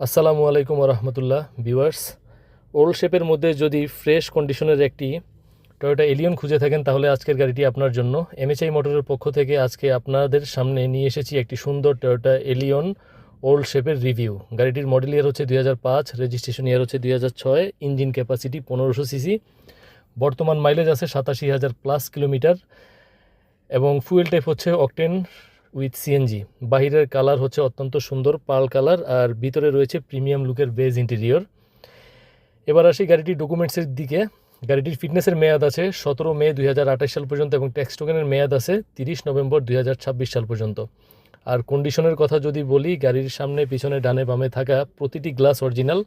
আসসালামু আলাইকুম রহমতুল্লাহ viewers. Old শেপের মধ্যে যদি ফ্রেশ কন্ডিশনের একটি টয়োটা এলিয়ন খুঁজে থাকেন তাহলে আজকের গাড়িটি আপনার জন্য। এমএচআই মোটরের পক্ষ থেকে আজকে আপনাদের সামনে নিয়ে এসেছি একটি সুন্দর টয়োটা এলিয়ন ওল্ড শেপের রিভিউ। গাড়িটির মডেল ইয়ার হচ্ছে 2005, রেজিস্ট্রেশন ইয়ার হচ্ছে 2006, ইঞ্জিন ক্যাপাসিটি 1500 সিসি, বর্তমান মাইলেজ আছে 87,000+ কিলোমিটার এবং ফুয়েল টাইপ হচ্ছে অকটেন উইথ সিএনজি। বাহিরের কালার হচ্ছে অত্যন্ত সুন্দর পার্ল কালার, আর ভিতরে রয়েছে প্রিমিয়াম লুকের বেজ ইন্টেরিয়র। এবার আসি গাড়িটির ডকুমেন্টসের দিকে। গাড়িটির ফিটনেসের মেয়াদ আছে 17 মে 2028 সাল পর্যন্ত এবং ট্যাক্স টোকেনের মেয়াদ আছে 30 নভেম্বর 2026 সাল পর্যন্ত। আর কন্ডিশনের কথা যদি বলি, গাড়ির সামনে পিছনে ডানে বামে থাকা প্রতিটি গ্লাস অরিজিনাল।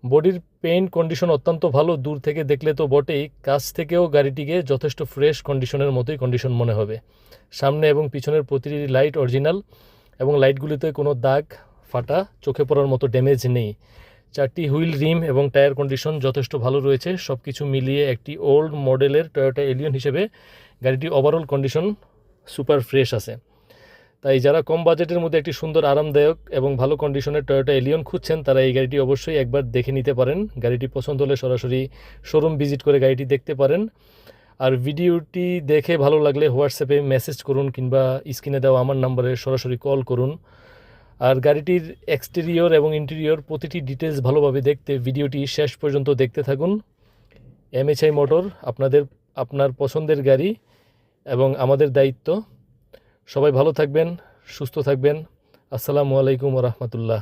বডির পেইন্ট কন্ডিশন অত্যন্ত ভালো, দূর থেকে দেখলে তো বটেই, কাছ থেকেও গাড়িটিকে যথেষ্ট ফ্রেশ কন্ডিশনের মতোই কন্ডিশন মনে হবে। সামনে এবং পিছনের প্রতিটি লাইট অরিজিনাল এবং লাইটগুলিতে কোনো দাগ ফাটা চোখে পড়ার মতো ড্যামেজ নেই। 4টি হুইল, রিম এবং টায়ার কন্ডিশন যথেষ্ট ভালো রয়েছে। সব কিছু মিলিয়ে একটি ওল্ড মডেলের টয়োটা এলিয়ন হিসেবে গাড়িটি ওভারঅল কন্ডিশন সুপার ফ্রেশ আছে। তাই যারা কম বাজেটের মধ্যে একটি সুন্দর, আরামদায়ক এবং ভালো কন্ডিশনের টয়োটা এলিয়ন খুঁজছেন তারা এই গাড়িটি অবশ্যই একবার দেখে নিতে পারেন। গাড়িটি পছন্দ হলে সরাসরি শোরুম ভিজিট করে গাড়িটি দেখতে পারেন। আর ভিডিওটি দেখে ভালো লাগলে হোয়াটসঅ্যাপে মেসেজ করুন কিংবা স্ক্রিনে দেওয়া আমার নাম্বারে সরাসরি কল করুন। আর গাড়িটির এক্সটেরিয়র এবং ইন্টেরিয়র প্রতিটি ডিটেলস ভালোভাবে দেখতে ভিডিওটি শেষ পর্যন্ত দেখতে থাকুন। এমএচআই মোটর আপনার পছন্দের গাড়ি এবং আমাদের দায়িত্ব। সবাই ভালো থাকবেন, সুস্থ থাকবেন। আসসালামু আলাইকুম রহমতুল্লাহ।